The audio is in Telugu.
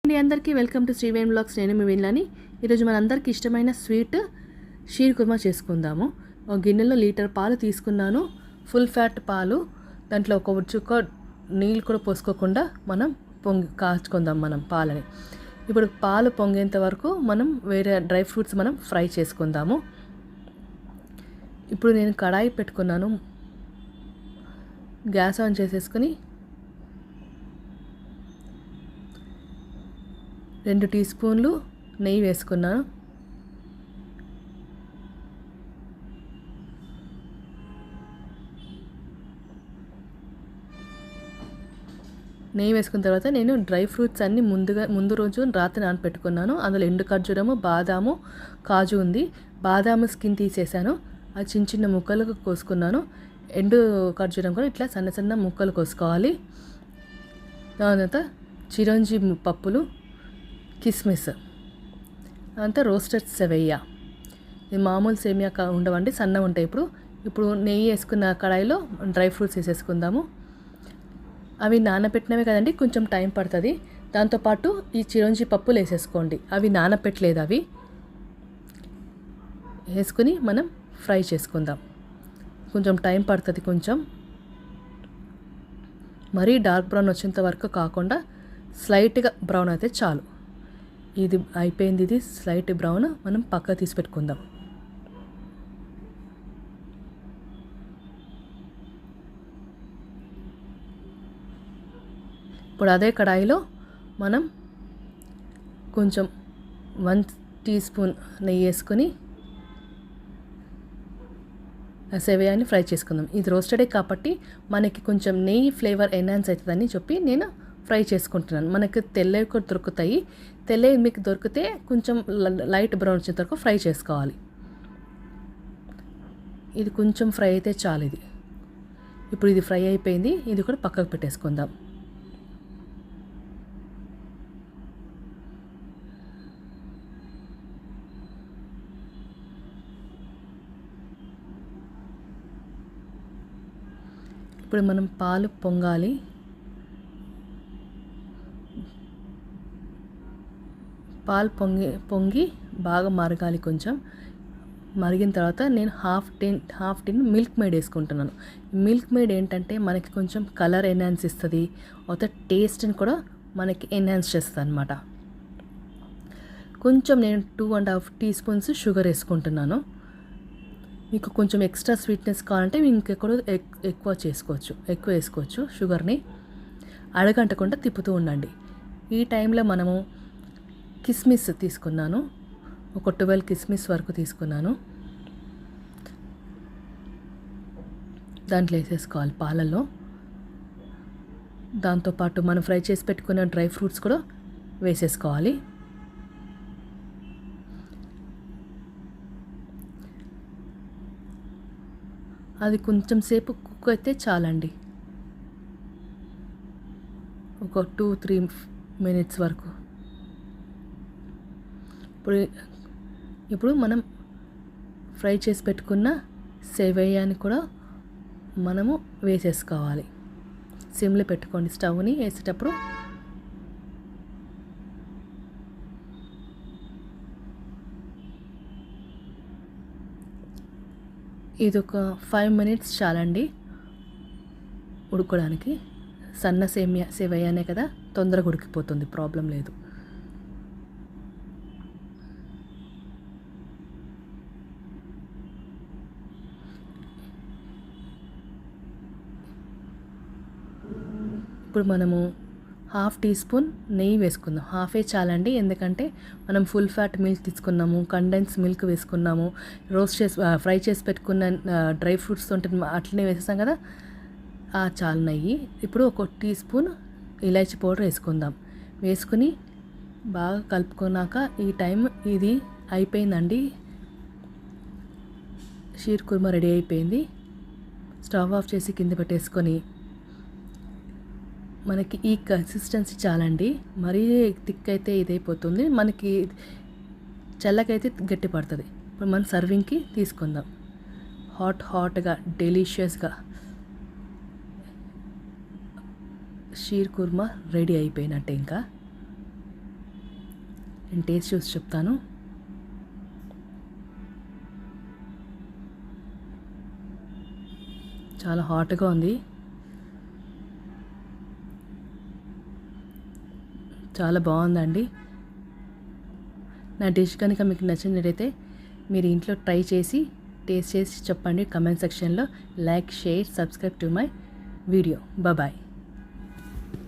అండి అందరికీ వెల్కమ్ టు శ్రీవేణి బ్లాగ్స్. నేను మీ వీళ్ళని. ఈరోజు మనందరికీ ఇష్టమైన స్వీట్ షీర్ కుర్మా చేసుకుందాము. ఒక గిన్నెలో లీటర్ పాలు తీసుకున్నాను, ఫుల్ ఫ్యాట్ పాలు. దాంట్లో ఒక చుక్క నీళ్ళు కూడా పోసుకోకుండా మనం కాచుకుందాం మనం పాలని. ఇప్పుడు పాలు పొంగేంత వరకు మనం వేరే డ్రై ఫ్రూట్స్ మనం ఫ్రై చేసుకుందాము. ఇప్పుడు నేను కడాయి పెట్టుకున్నాను, గ్యాస్ ఆన్ చేసేసుకొని 2 టీ స్పూన్లు నెయ్యి వేసుకున్నాను. నెయ్యి వేసుకున్న తర్వాత నేను డ్రై ఫ్రూట్స్ అన్నీ ముందు రోజు రాత్రి నానపెట్టుకున్నాను. అందులో ఎండు ఖర్జూరము, బాదాము, కాజు ఉంది. బాదాము స్కిన్ తీసేసాను, అది చిన్న చిన్న ముక్కలకు కోసుకున్నాను. ఎండు ఖర్జూరం కూడా ఇట్లా సన్న సన్న ముక్కలు కోసుకోవాలి. దాని తర్వాత చిరంజీ పప్పులు, కిస్మిస్, అంతా రోస్టెడ్ సెవయ్య. ఇది మామూలు సేమియా ఉండవండి, సన్నగా ఉంటాయి. ఇప్పుడు నెయ్యి వేసుకున్న కడాయిలో డ్రై ఫ్రూట్స్ వేసేసుకుందాము. అవి నానబెట్టినవే కదండి, కొంచెం టైం పడుతుంది. దాంతోపాటు ఈ చిరంజీ పప్పులు వేసేసుకోండి, అవి నానబెట్టలేదు. అవి వేసుకుని మనం ఫ్రై చేసుకుందాం. కొంచెం టైం పడుతుంది, కొంచెం మరీ డార్క్ బ్రౌన్ వచ్చేంత వరకు కాకుండా స్లైట్గా బ్రౌన్ అయితే చాలు. ఇది అయిపోయింది, ఇది స్లైట్ బ్రౌన్. మనం పక్క తీసి పెట్టుకుందాం. ఇప్పుడు అదే కడాయిలో మనం కొంచెం 1 టీ స్పూన్ నెయ్యి వేసుకొని సేవయాన్ని ఫ్రై చేసుకుందాం. ఇది రోస్టెడే కాబట్టి మనకి కొంచెం నెయ్యి ఫ్లేవర్ ఎన్హాన్స్ అవుతుందని చెప్పి నేను ఫ్రై చేసుకుంటున్నాను. మనకు తెల్లవి కూడా దొరుకుతాయి. తెల్లవి మీకు దొరికితే కొంచెం లైట్ బ్రౌన్ వచ్చేంత వరకు ఫ్రై చేసుకోవాలి. ఇది కొంచెం ఫ్రై అయితే చాలు. ఇప్పుడు ఇది ఫ్రై అయిపోయింది, ఇది కూడా పక్కకు పెట్టేసుకుందాం. ఇప్పుడు మనం పాలు పొంగాలి. పాలు పొంగి బాగా మరగాలి. కొంచెం మరిగిన తర్వాత నేను హాఫ్ టీన్ మిల్క్ మేడ్ వేసుకుంటున్నాను. మిల్క్ మేడ్ ఏంటంటే మనకి కొంచెం కలర్ ఎన్హాన్స్ ఇస్తుంది, ఒక టేస్ట్ని కూడా మనకి ఎన్హాన్స్ చేస్తుంది అనమాట. కొంచెం నేను 2.5 టీ స్పూన్స్ షుగర్ వేసుకుంటున్నాను. మీకు కొంచెం ఎక్స్ట్రా స్వీట్నెస్ కావాలంటే ఇంకెక్కడ ఎక్కువ వేసుకోవచ్చు షుగర్ని. అడగంటకుండా తిప్పుతూ ఉండండి. ఈ టైంలో మనము కిస్మిస్ తీసుకున్నాను, ఒక 12 కిస్మిస్ వరకు తీసుకున్నాను. దాంట్లో వేసేసుకోవాలి పాలల్లో. దాంతోపాటు మనం ఫ్రై చేసి పెట్టుకున్న డ్రై ఫ్రూట్స్ కూడా వేసేసుకోవాలి. అది కొంచెం సేపు కుక్ అయితే చాలండి, ఒక 2-3 మినిట్స్ వరకు. ఇప్పుడు మనం ఫ్రై చేసి పెట్టుకున్న సేవయ్యాని కూడా మనము వేసేసుకోవాలి. సిమ్లో పెట్టుకోండి స్టవ్ని వేసేటప్పుడు. ఇది ఒక 5 మినిట్స్ చాలండి ఉడుకోవడానికి. సన్న సేవయ్యానే కదా, తొందరగా ఉడికిపోతుంది, ప్రాబ్లం లేదు. ఇప్పుడు మనము హాఫ్ టీ స్పూన్ నెయ్యి వేసుకుందాం. హాఫే చాలండి, ఎందుకంటే మనం ఫుల్ ఫ్యాట్ మిల్క్ తీసుకున్నాము, కండెన్స్ మిల్క్ వేసుకున్నాము, ఫ్రై చేసి పెట్టుకున్న డ్రై ఫ్రూట్స్ ఉంటుంది అట్లనే వేసేసాం కదా, చాలు నెయ్యి. ఇప్పుడు ఒక టీ స్పూన్ ఇలాచీ పౌడర్ వేసుకుందాం. వేసుకుని బాగా కలుపుకున్నాక ఈ టైం ఇది అయిపోయిందండి. షీర్ కుర్మా రెడీ అయిపోయింది. స్టవ్ ఆఫ్ చేసి కింద పెట్టేసుకొని, మనకి ఈ కన్సిస్టెన్సీ చాలండి. మరీ థిక్ అయితే ఇదైపోతుంది, మనకి చల్లకైతే గట్టి పడుతుంది. ఇప్పుడు మనం సర్వింగ్కి తీసుకుందాం. హాట్గా డెలిషియస్గా షీర్ కుర్మా రెడీ అయిపోయినట్టే. ఇంకా నేను టేస్ట్ చూసి చెప్తాను. చాలా హాట్గా ఉంది. చాలా బాగుందండి. నా డిష్ కనుక మీకు నచ్చినట్లయితే మీరు ఇంట్లో ట్రై చేసి టేస్ట్ చేసి చెప్పండి కమెంట్ సెక్షన్లో. Like, share, subscribe to my video. Bye.